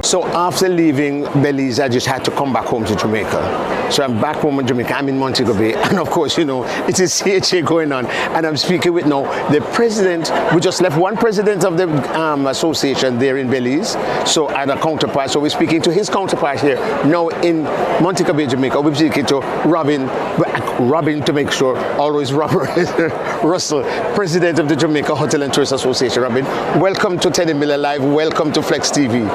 So after leaving Belize, I just had to come back home to Jamaica. So I'm back home in Jamaica. I'm in Montego Bay, and of course, you know, it is CHA going on, and I'm speaking with now the president. We just left one president of the association there in Belize, so and a counterpart. So we're speaking to his counterpart here now in Montego Bay, Jamaica. We're speaking to Robin to make sure, always Robert Russell, president of the Jamaica Hotel and Tourist Association. Robin, welcome to Teddy Miller Live. Welcome to Flex TV.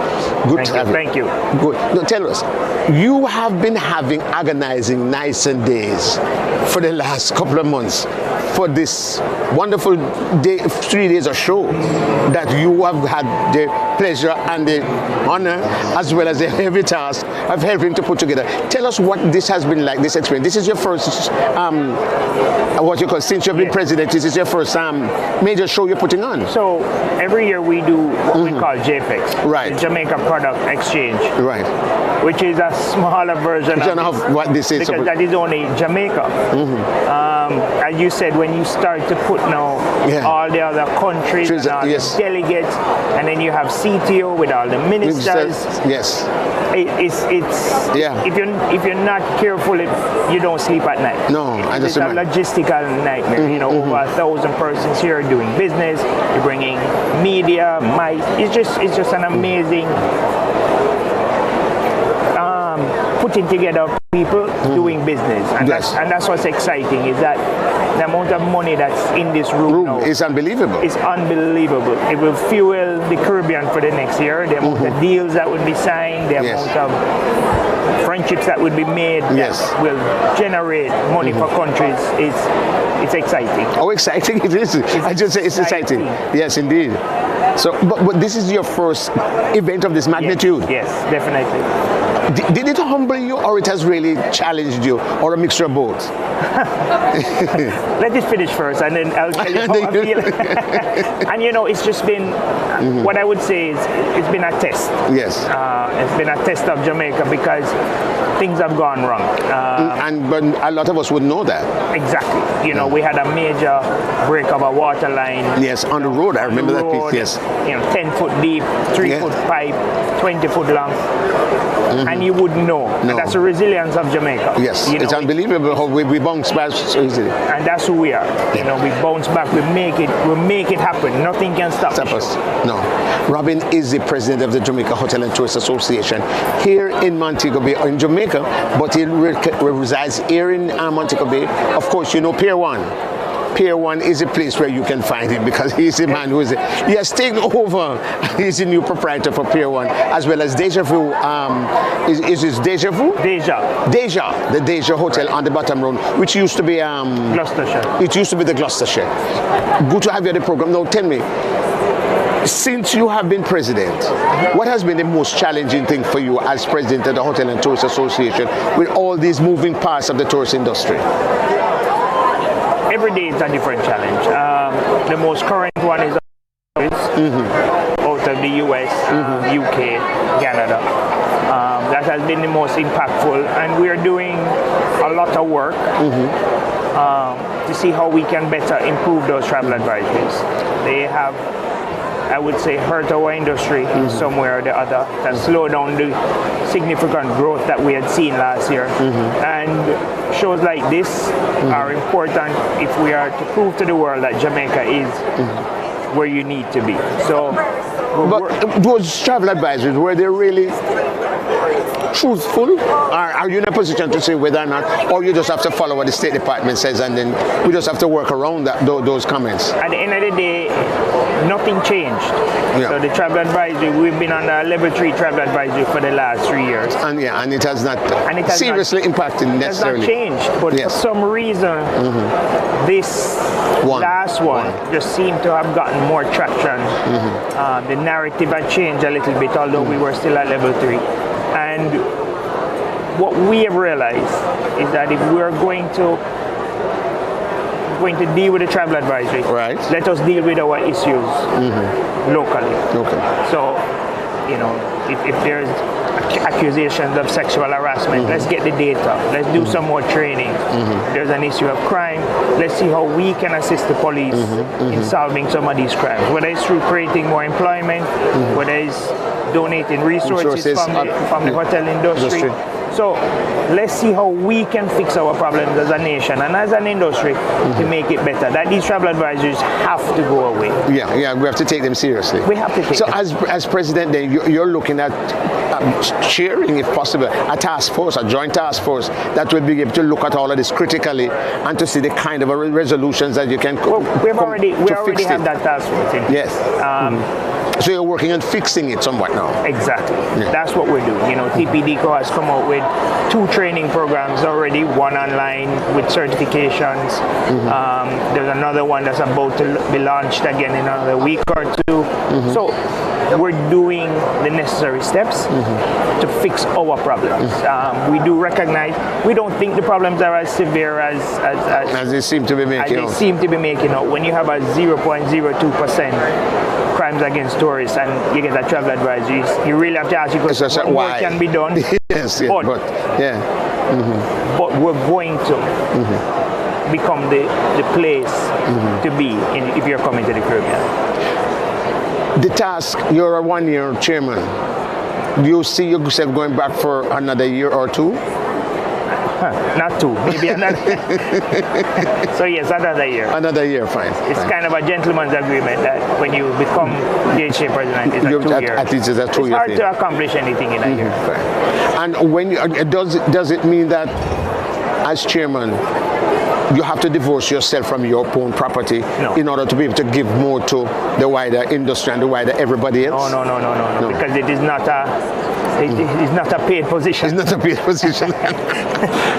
Good to have you. Thank you. Good. Now tell us, you have been having agonizing nights and days for the last couple of months for this wonderful 3 days of show that you have had the pleasure and the honor as well as the heavy task of helping to put together. Tell us what this has been like, this experience. This is your first, what you call, since you've been president, this is your first major show you're putting on. So every year we do what we call JPEX, right? The Jamaica Product Exchange, right? Which is a smaller version of what this is, because that is only Jamaica. As you said, when you start to put now all the other countries and all the delegates, and then you have CTO with all the ministers. Yes. It's if you're not careful, you don't sleep at night. No, it's a logistical nightmare. You know, over 1,000 persons here doing business. You're bringing media, mic. It's just an amazing putting together people doing business, and that's what's exciting, is that the amount of money that's in this room now is unbelievable. It's unbelievable. It will fuel the Caribbean for the next year. The amount of deals that would be signed, the amount of friendships that would be made that will generate money for countries. It's exciting. Oh, exciting it is. I just say it's exciting. Yes, indeed. So, but this is your first event of this magnitude. Yes, definitely. Did it humble you, or it has really challenged you, or a mixture of both? Let it finish first, and then I'll tell you how I feel. And you know, it's just been, what I would say is, it's been a test. Yes. It's been a test of Jamaica because things have gone wrong. But a lot of us would know that. Exactly. You know, we had a major break of a water line. Yes, on the road. I remember that piece. Yes. You know, 10 foot deep, 3 foot pipe, 20 foot long. And you wouldn't know. And that's the resilience of Jamaica. Yes, it's unbelievable how we bounce back so easily. And that's who we are. You know, we bounce back, we make it happen. Nothing can stop us. No. Robin is the president of the Jamaica Hotel and Tourist Association here in Montego Bay, or in Jamaica, but he resides here in Montego Bay. Of course, you know Pier 1. Pier 1 is a place where you can find him, because he's the man who he has taken over. He's the new proprietor for Pier 1, as well as Deja Vu. Is this Deja Vu? Deja, the Deja Hotel on the bottom road, which used to be Gloucestershire. It used to be the Gloucestershire. Good to have you at the program. Now tell me, since you have been president, what has been the most challenging thing for you as president of the Hotel and Tourist Association with all these moving parts of the tourist industry? Every day is a different challenge. The most current one is out of the US, UK, Canada. That has been the most impactful, and we are doing a lot of work to see how we can better improve those travel advisories. They have, I would say, hurt our industry in some way or the other, and slow down the significant growth that we had seen last year. And shows like this are important if we are to prove to the world that Jamaica is where you need to be. So, but those travel advisors, were they really truthful? Are you in a position to say whether or not, or you just have to follow what the State Department says, and then we just have to work around those comments? At the end of the day, nothing changed. So the travel advisory, we've been on a level 3 travel advisory for the last 3 years. And it has not seriously impacted necessarily. It has not changed, but for some reason, this last one just seemed to have gotten more traction. The narrative had changed a little bit, although we were still at level 3. And what we have realized is that if we're going to deal with the travel advisory, let us deal with our issues locally. So, you know, if there's a accusations of sexual harassment. Let's get the data. Let's do some more training. There's an issue of crime. Let's see how we can assist the police in solving some of these crimes. Whether it's through creating more employment, whether it's donating resources from the hotel industry. So let's see how we can fix our problems as a nation and as an industry to make it better. That these travel advisories have to go away. Yeah, we have to take them seriously. We have to take them. So as president, then you're looking at chairing, if possible, a task force, a joint task force that will be able to look at all of this critically and to see the kind of resolutions that you can. Well, we already have that task force in place. Yes. So you're working on fixing it somewhat now. Exactly. Yeah. That's what we're doing. You know, TPDCO has come out with 2 training programs already, one online with certifications. There's another one that's about to be launched again in another week or 2. So we're doing the necessary steps to fix our problems. We do recognize, we don't think the problems are as severe as they seem to be making out. When you have a 0.02% crimes against tourists and you get a travel advisory, you really have to ask yourself what more can be done. Yes, but we're going to become the place to be if you're coming to the Caribbean. The task, you're a 1-year chairman. Do you see yourself going back for another year or 2? Not 2, maybe another. So yes, another year. Another year, fine. It's kind of a gentleman's agreement that when you become DHA president, it's a 2 year. At least it's a 2 year. It's hard to accomplish anything in a year. And when does it mean that as chairman, you have to divorce yourself from your own property in order to be able to give more to the wider industry and the wider everybody else? No. Because it is not a paid position. It's not a paid position.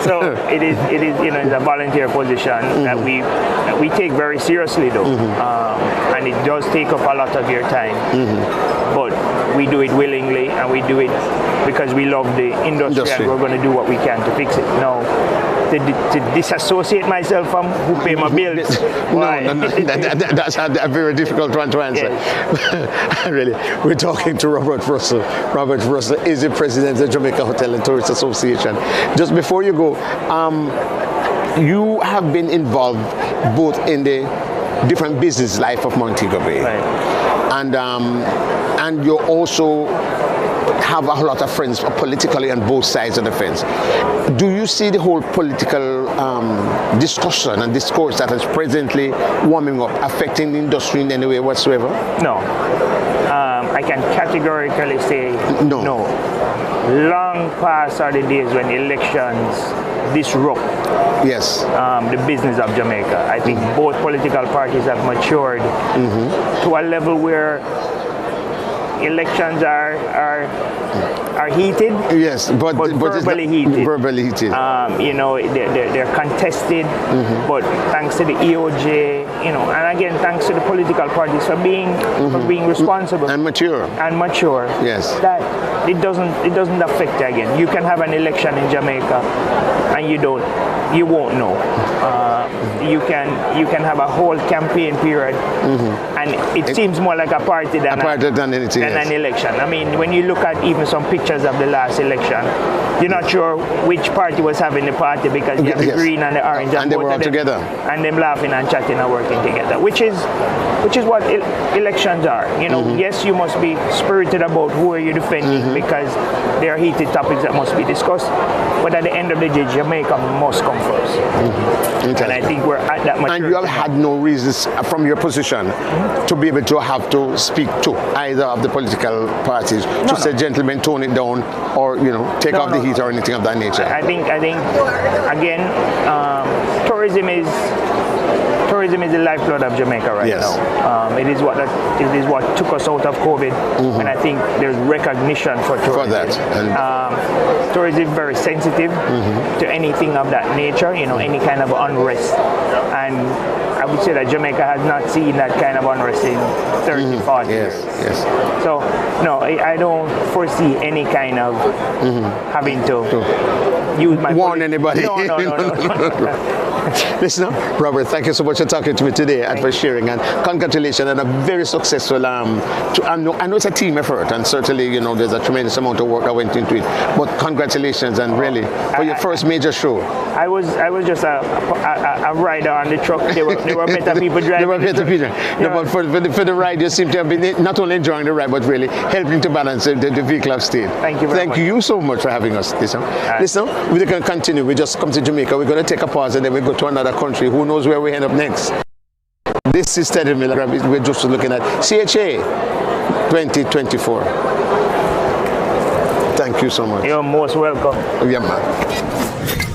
So it is it's a volunteer position that we take very seriously though. And it does take up a lot of your time. But we do it willingly and we do it because we love the industry. And we're going to do what we can to fix it. Now, to disassociate myself from who pay my bills. That's a very difficult one to answer. Yes. Really, we're talking to Robert Russell. Robert Russell is the president of the Jamaica Hotel and Tourist Association. Just before you go, you have been involved both in the different business life of Montego Bay, and you also have a lot of friends politically on both sides of the fence. Do you see the whole political discussion and discourse that is presently warming up affecting the industry in any way whatsoever? No. I can categorically say no. Long past are the days when elections disrupt the business of Jamaica. I think both political parties have matured to a level where elections are heated. Yes, but verbally heated. Verbally heated. They're contested, but thanks to the EOJ, and again thanks to the political parties for being responsible and mature. Yes. That it doesn't affect you again. You can have an election in Jamaica, and you won't know. You can have a whole campaign period, and it seems more like a party than an election. I mean, when you look at even some pictures of the last election, you're not sure which party was having the party because you have the green and the orange, and they were all together, and them laughing and chatting and working together, which is what elections are. Yes, you must be spirited about who are you defending because there are heated topics that must be discussed. But at the end of the day, Jamaica must come first. And I think we're at that maturity. And you have had no reasons from your position to be able to have to speak to either of the political parties to say, gentlemen, tone it down, or take off the heat or anything of that nature. I think again, tourism is the lifeblood of Jamaica right now. It is what took us out of COVID, and I think there's recognition for tourism. For that. And tourism is very sensitive to anything of that nature, any kind of unrest. And I would say that Jamaica has not seen that kind of unrest in 30, 40 years. Yes. So, no, I don't foresee any kind of having to use my... Warn anybody. No. Listen, Robert, thank you so much for talking to me today and for sharing, and congratulations on a very successful. I know it's a team effort, and certainly there's a tremendous amount of work that went into it. But congratulations, and really for your first major show. I was just a rider on the truck. There were better people driving. There were better people. No, but for the ride, you seem to have been not only enjoying the ride, but really helping to balance the vehicle of state. Thank you very much. Thank you so much for having us. Listen, we're going to continue. We just come to Jamaica. We're going to take a pause, and then we go to another country. Who knows where we end up next? This is Teddy Miller. We're just looking at CHA 2024. Thank you so much. You're most welcome. Yeah, man.